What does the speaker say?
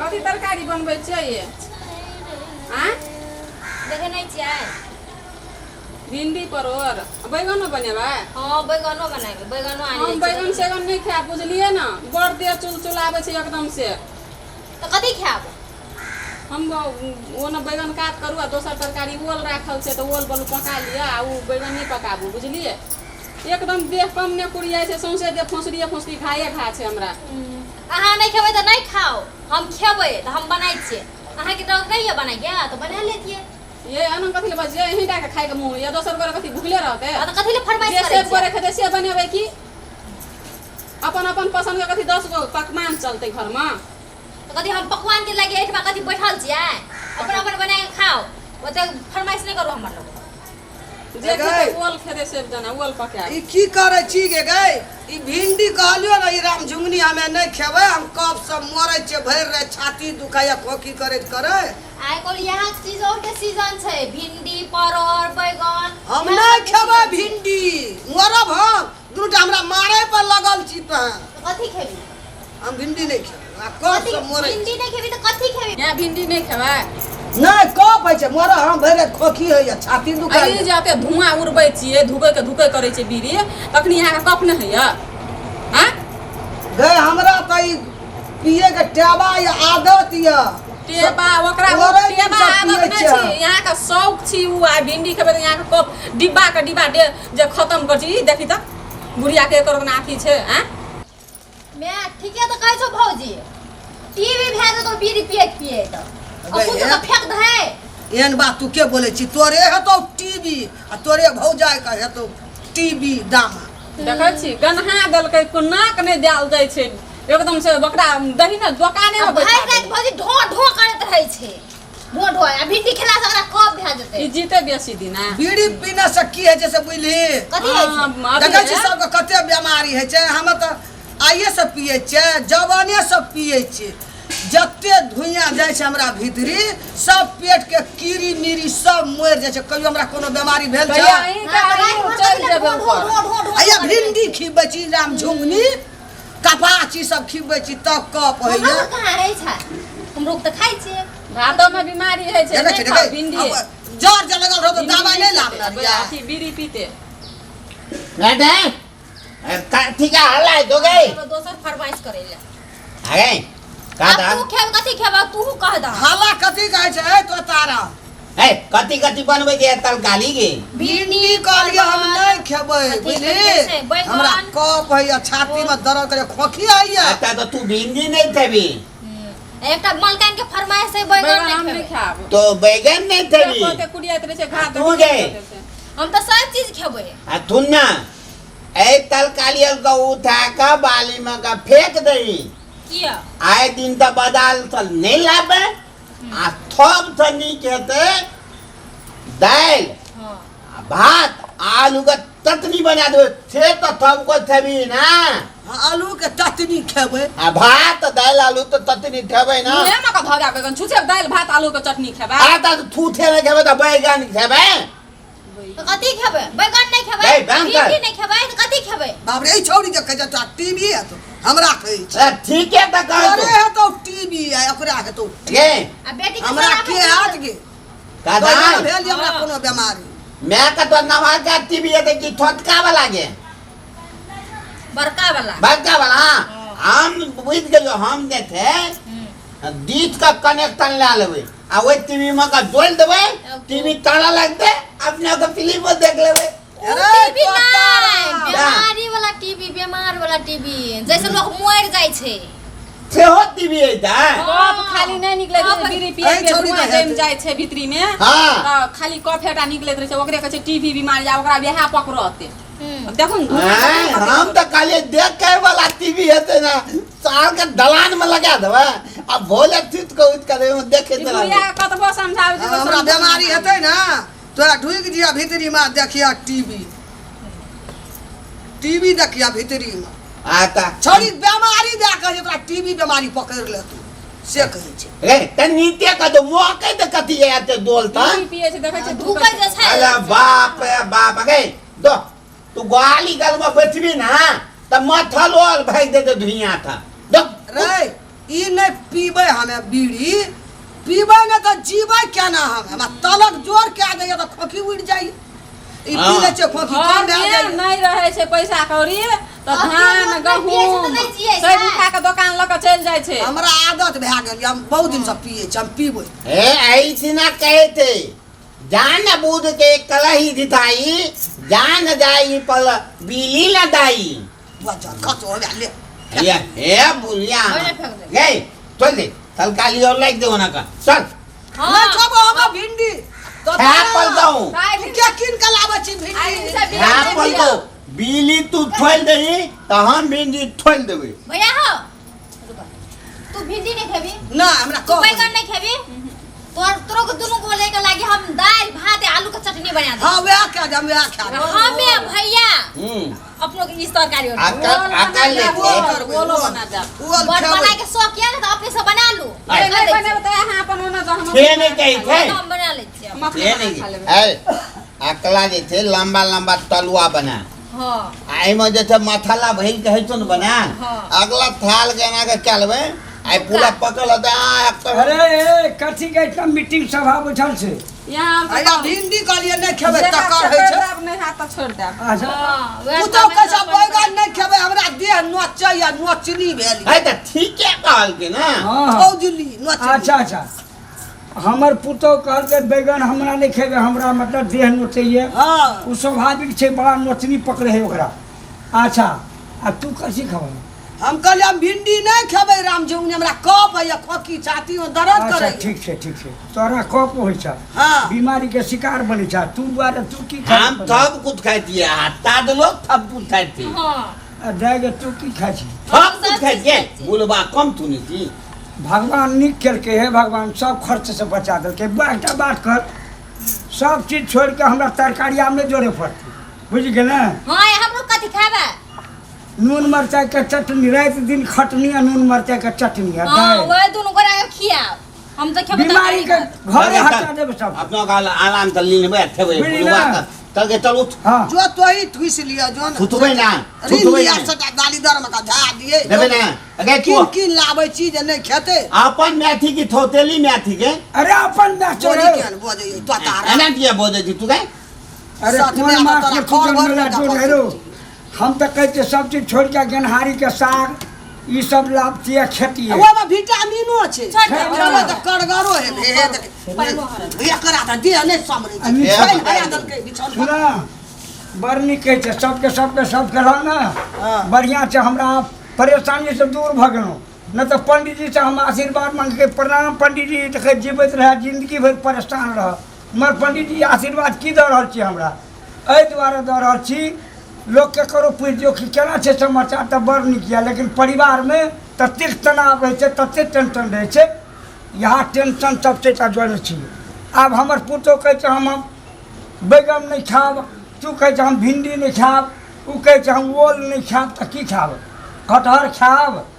कथी तरकारी बनबै छियै ये हां देखे नहीं छियै भिंडी परोर बैगनो बनेबै हां बैगनो बनाएबे बैगनो आनि हम बैगन सेगन नहीं खाए बुझलिए ना बड़ देह चुलचुलाबै छै एकदम से तो कथी खाब हम ओना बैगन काट करू आ दोसर तरकारी ओल राखल छै तो ओल बलू पका लिया आ उ बैगन नहीं पकाबू बुझलिए एकदम देह कम ने कुड़ियाय छै सौंसे देह फुसरी खाए खा छै हमरा अहाँ नहीं खेबै तो नहीं खाओ हम खेबै तो हम बनाइ छियै अहाँ के तो कहिए बनाइ गया तो बना लेतिए ये अनन कथि ले बस ये यही डाके खाए के मुंह या दोसर गोरे कथि भूखले रहते तो कथी ले फरमाइश जे करे सब गोरे खेते से बनेबै की अपन अपन पसंद के कथि 10 गो पकवान चलते घर में तो कथी हम पकवान के लगे एठमा कथी बैठल छियै अपन अपन बना के खाओ ओते फरमाइश नहीं करू हमर लोग जे खेते ओल खेते सब जना ओल पका ई की करे छी गे गई ई भिंडी कहलियो ना ई राम झुंगनी हमें नहीं खेबै हम कब सब मरै छै भर रे छाती दुखाया खोखी करे आइ कोल यहाँ चीज और के सीजन छै भिंडी परोर बैगन हम नहीं खेबै भिंडी मरब हम दुटा हमरा मारे पर लगल छी पे तो कथी खेबी हम भिंडी नहीं खेबै आ कब सब मरै भिंडी नहीं खेबी तो कथी खेबी या भिंडी नहीं खेबै नहीं कब होइ छै मर हम भर खोखी होइया छाती दुखाय अरे जाते धुआं उड़बै छियै धुकै करै छै बीड़ी तखनी यहाँ कप न होइया हां गे हमरा त ई पिए के टेबा या आदत या टेबा ओकरा टेबा आदत नहीं छी यहाँ का शौक छी उ आ भिंडी खेबै त यहाँ का कप डिब्बा दे जे खत्म कर छी देखि त बुढ़िया के एकर ना आखी छै हां मैं ठीके तो कहै छौ भौजी टीवी भेज तो बीड़ी पिए तो अब तो फेंक दे एहन बात तू के बोले छी तोरे हेतौ टीवी आ तोरे भौजाई का हेतौ टीवी दामा देखै छी गन्हा देलकै को नाक नहीं देल जाय छै एकदम से बकरा दही ना दुकाने में बैठा भाई रात भौजी ढो करत रहै छै ढो आ भिंडी खेला से ओकरा कब भेज देतै ई जीते बेसी दिन है बीड़ी पीने से की है जैसे बुझली कथी है छै देखै छी सबके कते बीमारी है छै हम त आइए से पिए छै जवाने सब पिए छै जत्ते धुइयां जाय छै हमरा भीतरी सब पेट के कीड़ी मीरी सब मर जाय छै कहियो हमरा कोनो बीमारी भेल छै आइया भिंडी खिबै छी राम झुंगनी कपाची सब खिबै छी तब कप होइया कहां रहै छै हम लोग त खाइ छियै भातो में बीमारी है छै नहीं खा भिंडी जर जे लगल रहो त दवाई नहीं लागला रिया अथी बीड़ी पीते राधा ठीक है हल्ला दो गए दोसर फरमाइश करेला आ गए का दा तू खेब कथी खेबा तू कह दा हाला कथी कहै छै तो तारा ए कथी बनबै के तरकारी के भिंडी कहलिए हम नहीं खेबै बुझली हमरा कप है छाती में दर्द करे खोखी आइया आता तो तू भिंडी नहीं खेबी एकटा मलकान के फरमाइश है बैगन हम नहीं नहीं खेबे खाब तो बैगन नहीं खेबी कोते कुड़िया तरे से घात तू गए हम तो सब चीज खेबे आ तुन ना ए तरकारी का उठा का बाली में का फेंक दई किया आए दिन त बदाल त नहीं लाबे आ थोब त नहीं कहते दाल हां भात आलू का चटनी बना दो से तो थोब को थबी ना आलू के चटनी खेबै आ भात दाल आलू तो चटनी खेबै ना ये म का धगा बैगन छुछे दाल भात आलू के चटनी खेबा आ त थूथे नहीं खेबै त बैगन खेबै तो कथी खेबे बैगन नहीं खेबे नहीं, बैंगन। भिंडी नहीं खेबे तो कथी खेबे बाप रे ई छौरी जे कहै छै टीवी है तो हमरा कहै छै अरे ठीक है त कह अरे है तो टीवी है ओकरा है तो गे आ बेटी के हमरा के हाथ गे का तो दाल भेल हमरा कोनो बीमारी मैं का तो नवा का टीवी है कि छोटका वाला गे बड़का वाला बड़का वाला हम बुझ गयो हम देखे दीद का कनेक्शन ला लेबै आ ओइ टीवी में का जोड़ देबै टीवी ताला लगते अपने को फिल्म देख लेबै अरे टीवी नहीं तोता बीमारी वाला टीवी जैसे लोग मर जाय छै सेहो टीवी है दा कप खाली नहीं निकले छै बीड़ी पिए ए, के छोड़ी धुआं दे जम जाय छै भीतरी में हाँ। त खाली कप फेटा निकलैत रहे छै ओकरे कहै छै टीवी बीमारी आ ओकरा बियाह पकड़ते देखो हम तो काले देख के वाला टीवी है ना साल के दलान में लगा देबै अब भोले चित को उत करे देखे चला कतबो समझाबै छै हमरा बीमारी हेतै ना तोरा ढुक जिया भीतरी में देखिया टीवी देखिया भीतरी में आता छोड़ी बीमारी दे के तोरा टीवी बीमारी पकड़ ले तू से कहै छै रे त नीते का तो मौके त कथि आते डोलता बीड़ी पिए छै देखै छै धुकै जे छै अरे बाप रे बाप गे दो तू गाली गल में बैठबी ना त मथल और भाई दे धुइया था दो रे ई नहीं पीबे हमें बीड़ी पीबे न तो जीवे क्या ना हम तलक जोर के आ जाइए तो खोखी उड़ जाइए ई पी ले छे खोखी घर कम भए में जाइए नहीं रहे छे पैसा कौड़ी तो अब धान ये मतलब पिए से तो गहूम नहीं जिए सब छै। उठा के दुकान ल के चल जाय छे हमरा आदत भए गेल हम बहुत दिन से पिए छी हम पीबे ए ऐसी ना कहते जान बूद के कलही दिताई जान जाई पल बिली न दाई बच्चा खचो हो ले ये ए बुलिया ओले फेंक दे। गई चल दे तलकाली और लाइक दे ना का चल मैं छबो हम भिंडी तो खा पल दऊ तू क्या किन के लाबे छी आई भिंडी सब खा बिना पल दियो। दऊ बिली तू ठोल दही तो हम भिंडी ठोल देबे भैया हो रुको। तू भिंडी नहीं खेबी ना हमरा तू को बैगन नहीं खेबी तोरो को दोनों को लेके लागे हम दाल भात आलू का चटनी बना दे हां वह क्या जम वह खा हमें भैया हम्म अपनों की इस तरकारी और अकल लेके बोलो बना दे बड़ बना के शौक किया ना तो अपने से बना लूं नहीं नहीं बने तो यहाँ अपन होना तो हम थे नहीं कही थे हम बना लेते हैं हम अपने ये बना नहीं खा लेबे ए अकला जे थे लंबा लंबा तलुआ बना हां आई में जैसे मथाला भइल कहे तो न बना हाँ। अगला थाल के ना के चलबे आई पूरा पकड़ होता अरे ए कथी के इतना मीटिंग सभा बैठल छै यहाँ आया भिंडी के लिए नहीं खेबे तकर है छै नहीं हाथ तो छोड़ दे अच्छा हां तू तो कैसा बैगन नहीं खेबे हमरा देह नोचे या नोचनी भेल है त ठीक है कहल के ना हाँ हाँ फौजली नोचनी अच्छा अच्छा हमर पुतौ कहलकै बैगन हमरा नहीं खेबे हमरा मतलब देह नोचैए हां उ स्वाभाविक छै बड़ा नोचनी पकड़े है ओकरा अच्छा आ तू कथी खबर हम कहले हम भिंडी नहीं खेबे राम जी हमरा कफ है या खोखी छाती में दर्द अच्छा करे ठीक छै तोरा कप होइ छै हां बीमारी के शिकार बनै छै तू दुआरे तू की हम सब कुछ खाती है हत्ता दे लोग सब कुछ खाती हां दागे तू की खाइ छी सब कुछ खाती है बोलबा कम तू नहीं थी भगवान नीक केलकै हे भगवान सब खर्च से बचा देलकै एकटा बात कर सब चीज छोड़ के हमरा तरकारिया में जोड़े पड़तै बुझ गेलै हां हम लोग कथी खाबे नून मरचाई के चटनी रात दिन खटनी आ नून मरचाई के चटनी आ हां दाल वो दोनों को आके खियाओ हम तो खेबे बीमारी के घरे हटा देबे सब अपना का आराम कर ली ने थेबे बुझली बोलबा ना? चल के चल उठ हाँ जो तो ही ठुस लिया जो थुथुबे ना ऋण थुथुबे लिया ना सटा दाली दर में का झा दिए देबे ना अगे किन तू किन लाबे चीज नहीं खेते अपन मैथी की थोतेली मैथी के अरे अपन ना चोरी चोरे के बोझे तो तारा एना किया बोझे थी तू के अरे साथ में कोन आता मास तोरा के खौर पूजन भर मेला के जोड़ डब्बा हेरो सब हम तो कहते सब चीज छोड़ के गेनहारी के साग ई सब लाभतिया खेती है वो में विटामिनो छै छोड़ दे, चलो तो करगरो है भेद ये करा था दे नहीं समरे अन्य छै सब हरा दल के बिछन सुना बड़ नीक कहै छै सबके सब केलहुँ ने हाँ। बढ़िया छै हमरा परेशानी से दूर भऽ गेलहुँ न तो पंडित जी से हम आशीर्वाद मांग के प्रणाम पंडित जी देखे जीवित रहे जिंदगी भर परेशान रह मगर पंडित जी आशीर्वाद की दऽ रहल छी हमरा एहि दुआरे दऽ रहल छी लोग के करो पूछ दियौ कि केना छै समाचार तऽ बड़ नीक यऽ लेकिन परिवार में ततेक तनाव रहै छै ततेक टेंशन रहै छै यहाँ टेंशन सबसे जोड़े छी आब हमर पुतौ कहै छै हम बैगन नहीं खाब तू कहै छै हम भिंडी नहीं खाब उ कहै छै हम ओल नहीं खाब तऽ की खाब कटहर खाब